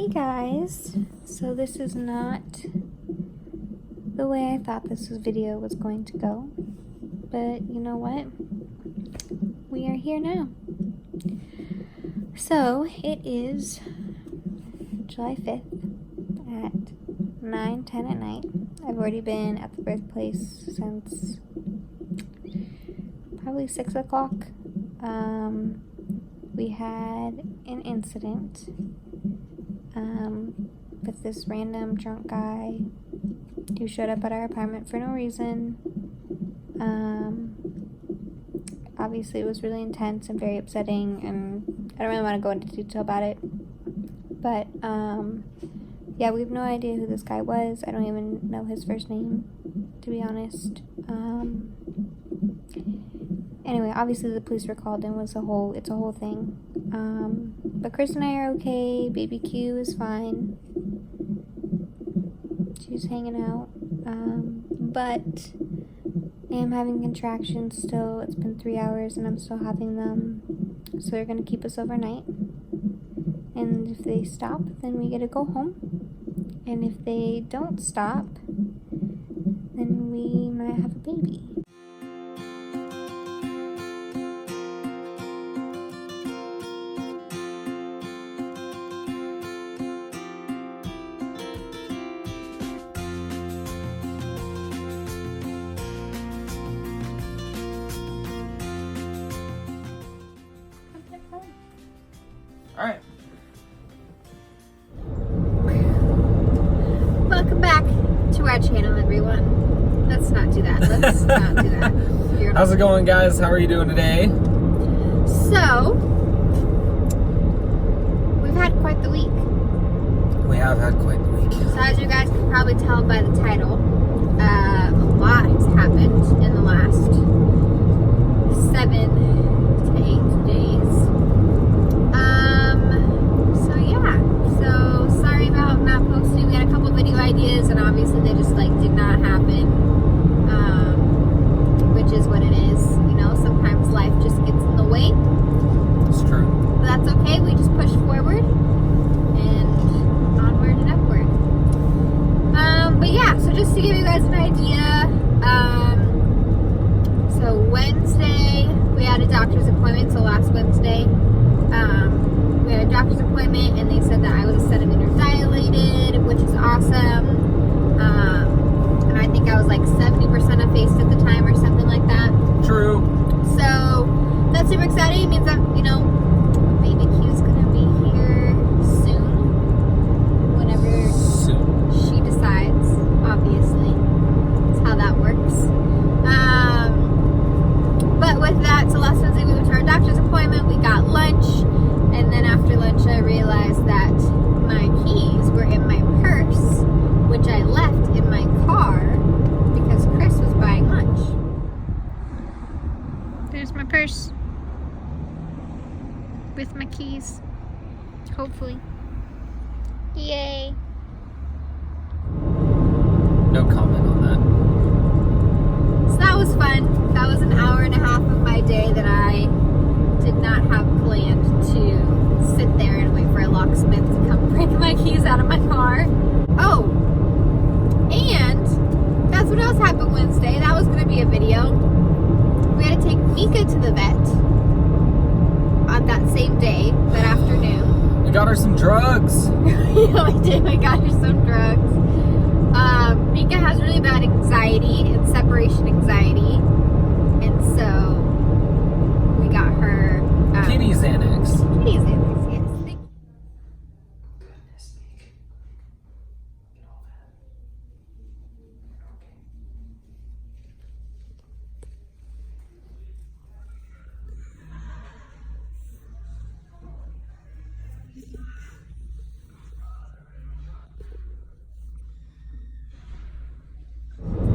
Hey guys, so this is not the way I thought this video was going to go, but you know what? We are here now. So it is July 5th at 9:10 at night. I've already been at the birthplace since probably 6 o'clock. We had an incident with this random drunk guy who showed up at our apartment for no reason. Obviously it was really intense and very upsetting, and I don't really want to go into detail about it, but yeah, we have no idea who this guy was. I don't even know his first name, to be honest. Anyway, obviously the police were called and it's a whole thing. But Cris and I are okay. Baby Q is fine. She's hanging out. But I am having contractions still. It's been 3 hours and I'm still having them. So they're going to keep us overnight. And if they stop, then we get to go home. And if they don't stop, then we might have a baby. All right. Welcome back to our channel, everyone. Let's not do that. Let's not do that. How's it going, guys? How are you doing today? So, we've had quite the week. We have had quite the week. So as you guys can probably tell by the title, a lot has happened in the last 7 to 8 days. So yeah. So sorry about not posting. We had a couple video ideas and obviously they just did not happen. Which is what it is. You know, sometimes life just gets in the way. It's true. But that's okay. We just push forward and onward and upward. But yeah, so just to give you guys an idea, so Wednesday we had a doctor's appointment. So last Wednesday, we had a doctor's appointment and they said that I was a centimeter dilated, which is awesome. And I think I was 70% effaced at the time or something like that. True. So that's super exciting. It means that, baby Q's gonna be here soon. Whenever she decides, obviously. That's how that works. But with that, so last Wednesday we went to our doctor's appointment, we got lunch, and then after lunch I realized that my keys were in my purse, which I left in my car because Cris was buying lunch. There's my purse with my keys, hopefully. Yay. No comment on So that was fun. That was an hour and a half of my day that I did not have planned to sit there and wait for a locksmith to come break my keys out of my car. Oh, and that's what else happened Wednesday. That was going to be a video. We had to take Mika to the vet on that same day, that afternoon. that. We got her some drugs. Yeah, we did. We got her some drugs. Mika has really bad anxiety and separation anxiety, and so we got her Kitty Xanax. Kitty Xanax, yes.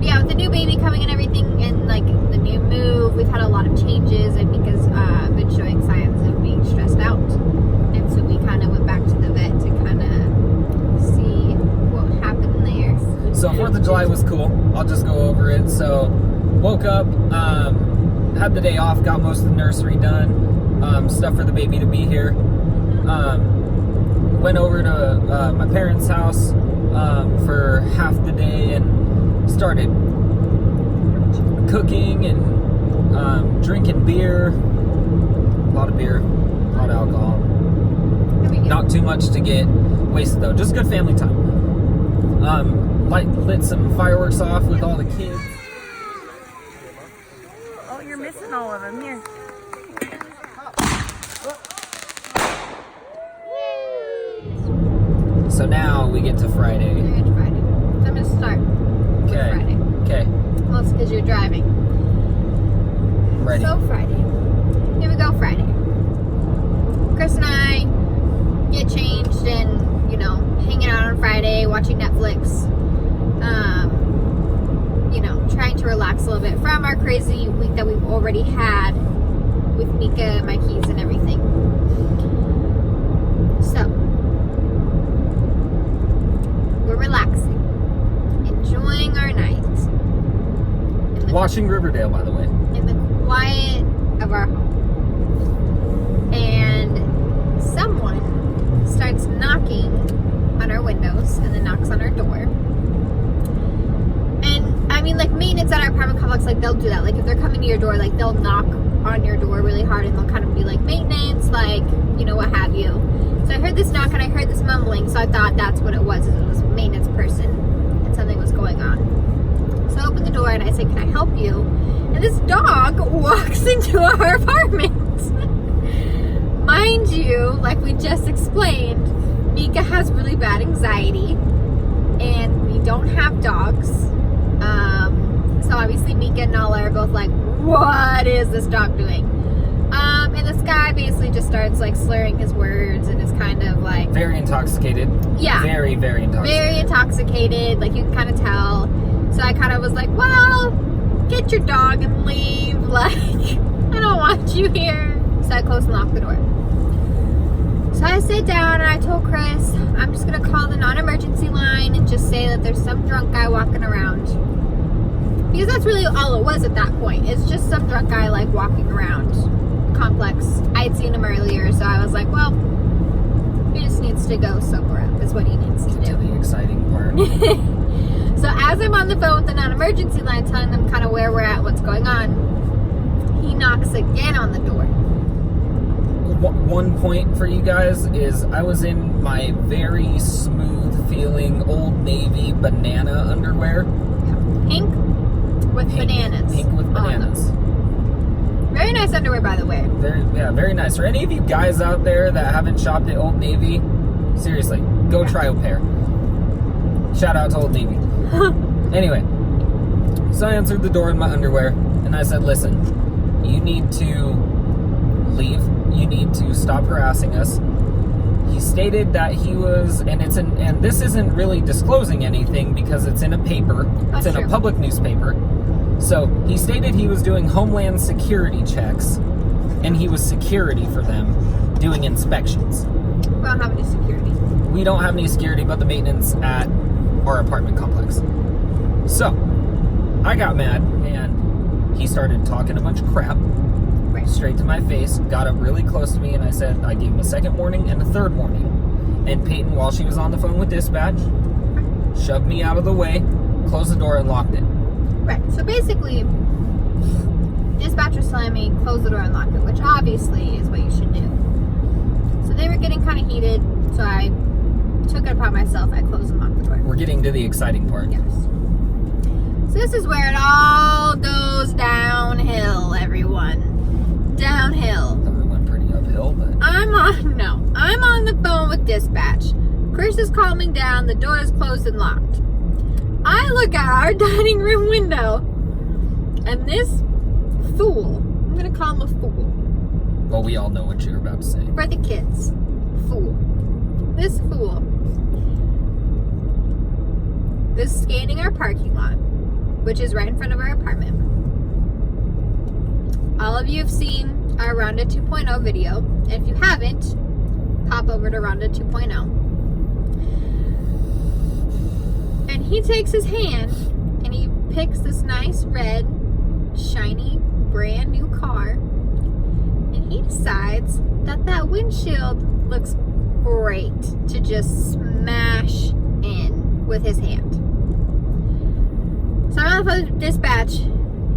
Yeah, with the new baby coming and everything, and the new move, we've had a lot of changes, and Mika's been showing signs of being stressed out, and so we kind of went back to the vet to kind of see what happened there. So 4th of July was cool. I'll just go over it. So woke up, had the day off, got most of the nursery done, stuff for the baby to be here. went over to my parents' house for half the day and started cooking and drinking beer. A lot of beer, a lot of alcohol. Not too much to get wasted though. Just good family time. Lit some fireworks off with all the kids. Oh, you're missing all of them. Here. So now we get to Friday. We're going to Friday. So I'm going to start with Friday. Okay. Well, it's because you're driving. Ready. So Friday. Here we go, Friday. Chris and I get changed and, you know, hanging out on Friday, watching Netflix. You know, trying to relax a little bit from our crazy week that we've already had with Mika, my keys, and everything. So, we're relaxing, enjoying our night. Watching Riverdale, by the way. In the quiet of our home. And someone starts knocking on our windows and then knocks on our door. And I mean, like, maintenance at our apartment complex, like, they'll do that. Like, if they're coming to your door, like, they'll knock on your door really hard and they'll kind of be like, maintenance, like, you know, what have you. So I heard this knock and I heard this mumbling, so I thought that's what it was. It was a maintenance person and something was going on. So I open the door and I say, can I help you? And this dog walks into our apartment. Mind you, like we just explained, Mika has really bad anxiety and we don't have dogs. So obviously Mika and Nala are both like, what is this dog doing? And this guy basically just starts like slurring his words and is kind of like... Very intoxicated. Yeah. Very, very intoxicated. Very intoxicated, like you can kind of tell. So I kind of was like, well, get your dog and leave. Like, I don't want you here. So I closed and locked the door. So I sit down and I told Chris, I'm just going to call the non-emergency line and just say that there's some drunk guy walking around. Because that's really all it was at that point. It's just some drunk guy like walking around the complex. I had seen him earlier, so I was like, well, he just needs to go sober up is what he needs to do. To the exciting part. So as I'm on the phone with the non-emergency line telling them kind of where we're at, what's going on, he knocks again on the door. One point for you guys is I was in my very smooth feeling Old Navy banana underwear. Pink with bananas. Pink with bananas. Very nice underwear, by the way. Very nice. For any of you guys out there that haven't shopped at Old Navy, seriously, go try a pair. Shout out to Old Navy. Anyway, so I answered the door in my underwear and I said, listen, you need to leave. You need to stop harassing us. He stated that he was, and this isn't really disclosing anything because it's in a paper. It's in a public newspaper. So he stated he was doing Homeland Security checks and he was security for them doing inspections. We don't have any security. We don't have any security but the maintenance at our apartment complex. So I got mad and he started talking a bunch of crap straight to my face, got up really close to me, and I gave him a second warning and a third warning. And Payton, while she was on the phone with dispatch, shoved me out of the way, closed the door, and locked it. Right. So basically, dispatcher slammed me, closed the door, and locked it, which obviously is what you should do. So they were getting kind of heated, so I took it upon myself. I closed and locked the door. We're getting to the exciting part. Yes. So this is where it all goes downhill, everyone. Downhill. It went pretty uphill, but... I'm on the phone with dispatch. Chris is calming down. The door is closed and locked. I look out our dining room window, and this fool, I'm going to call him a fool. Well, we all know what you're about to say. For the kids. Fool. This fool is scanning our parking lot, which is right in front of our apartment. All of you have seen our Rhonda 2.0 video. And if you haven't, pop over to Rhonda 2.0. And he takes his hand and he picks this nice red, shiny, brand new car. And he decides that windshield looks great to just smash in with his hand. So I'm on the phone with dispatch.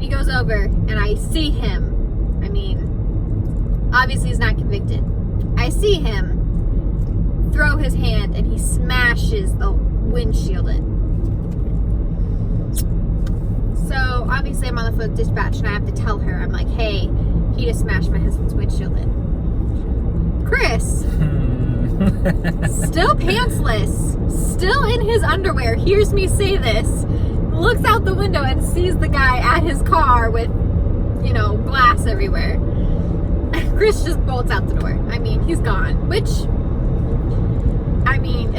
He goes over and I see him. I mean, obviously he's not convicted. I see him throw his hand and he smashes the windshield in. So obviously I'm on the phone with dispatch and I have to tell her, I'm like, hey, he just smashed my husband's windshield in. Cris, still pantsless, still in his underwear, hears me say this, looks out the window and sees the guy at his car with, you know, glass everywhere. Cris just bolts out the door. I mean, he's gone. Which, I mean,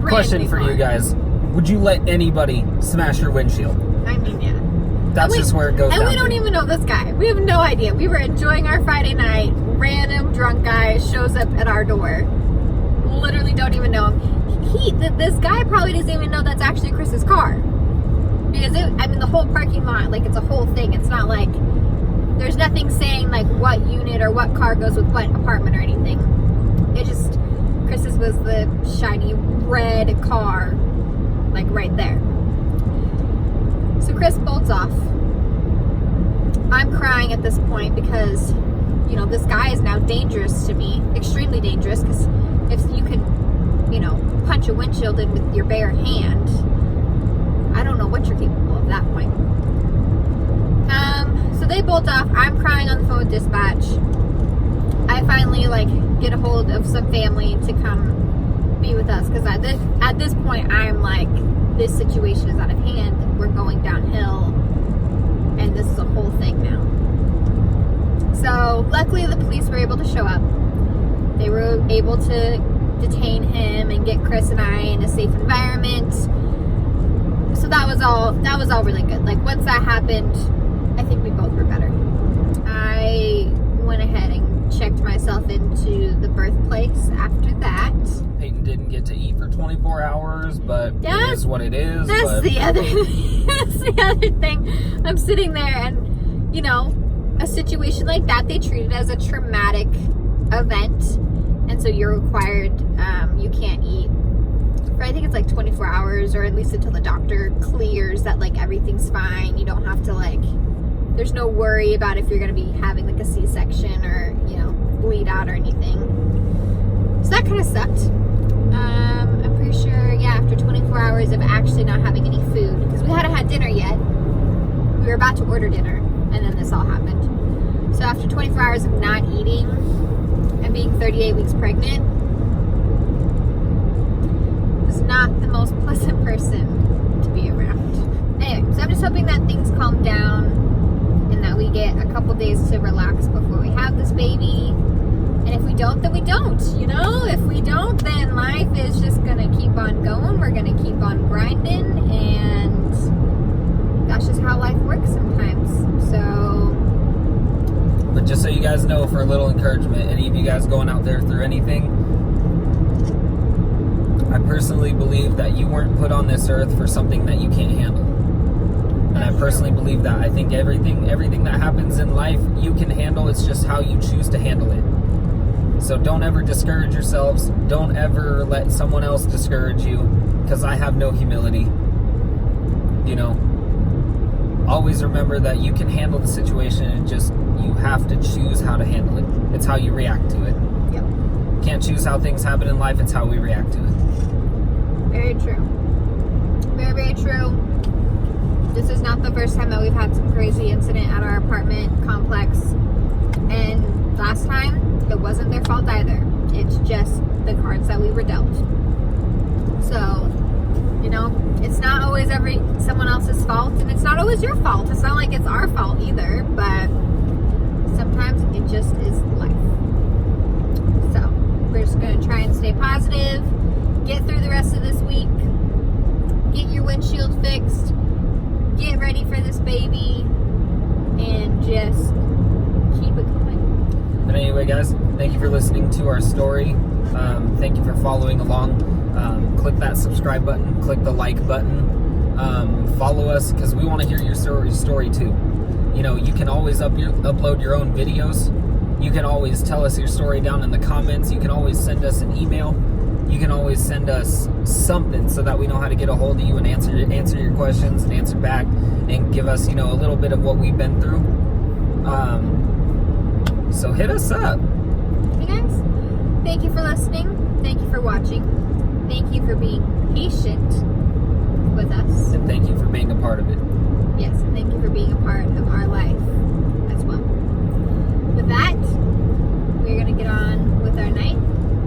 Question for you guys. Would you let anybody smash your windshield? I mean, yeah. That's just where it goes down. And we don't even know this guy. We have no idea. We were enjoying our Friday night. Random drunk guy shows up at our door. Literally don't even know him. This guy probably doesn't even know that's actually Chris's car. Because the whole parking lot, like, it's a whole thing. It's not like, there's nothing saying, like, what unit or what car goes with what apartment or anything. It just, Chris's was the shiny red car, like, right there. So Cris bolts off. I'm crying at this point because, you know, this guy is now dangerous to me, extremely dangerous, because if you can, you know, punch a windshield in with your bare hand, I don't know what you're capable of at that point. So they bolt off. I'm crying on the phone with dispatch. I finally, like, get a hold of some family to come be with us, because at this point I'm like, this situation is out of hand. We're going downhill, and this is a whole thing now. So luckily the police were able to show up. They were able to detain him and get Cris and I in a safe environment. So that was all really good. Like, once that happened, I think we both were better. I went ahead and checked myself into the birthplace after that. Payton didn't get to eat for 24 hours, but it is what it is. That's the other thing. I'm sitting there and, you know, a situation like that, they treat it as a traumatic event. And so you're required, you can't eat for, I think it's like 24 hours, or at least until the doctor clears that, like, everything's fine. You don't have to, like, there's no worry about if you're going to be having, like, a C-section or, you know, bleed out or anything. So that kind of sucked. I'm pretty sure, yeah, after 24 hours of actually not having any food, because we hadn't had dinner yet. We were about to order dinner, and then this all happened. So after 24 hours of not eating and being 38 weeks pregnant, was not the most pleasant person to be around. Anyway, so I'm just hoping that things calm down and that we get a couple days to relax before we have this baby. And if we don't, then we don't, you know? If we don't, then life is just gonna keep on going. We're gonna keep on grinding, and that's just how life works sometimes. So, but just so you guys know, for a little encouragement, any of you guys going out there through anything, I personally believe that you weren't put on this earth for something that you can't handle. And I personally believe that. I think everything that happens in life, you can handle. It's just how you choose to handle it. So don't ever discourage yourselves. Don't ever let someone else discourage you, because I have no humility. You know, always remember that you can handle the situation, and just, you have to choose how to handle it. It's how you react to it. yep. Can't choose how things happen in life. It's how we react to it. Very true. Very, very true. This is not the first time that we've had some crazy incident at our apartment complex. And last time, it wasn't their fault either. It's just the cards that we were dealt. So, you know, it's not always someone else's fault, and it's not always your fault. It's not like it's our fault either, but sometimes it just is life. So, we're just going to try and stay positive, get through the rest of this week, get your windshield fixed, get ready for this baby, and just keep it going. But anyway, guys, thank you for listening to our story. Thank you for following along. Click that subscribe button. Click the like button. Follow us, because we want to hear your story too. You know, you can always upload your own videos. You can always tell us your story down in the comments. You can always send us an email. you can always send us something so that we know how to get a hold of you and answer your questions and answer back and give us, a little bit of what we've been through. So hit us up. Hey guys, thank you for listening. Thank you for watching. Thank you for being patient with us. And thank you for being a part of it. Yes, and thank you for being a part of our life as well. With that, we're going to get on with our night,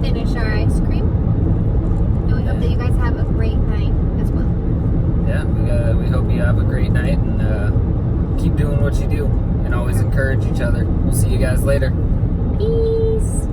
finish our ice cream, and we hope that you guys have a great night as well. Yeah, we hope you have a great night and keep doing what you do and always encourage each other. We'll see you guys later. Peace.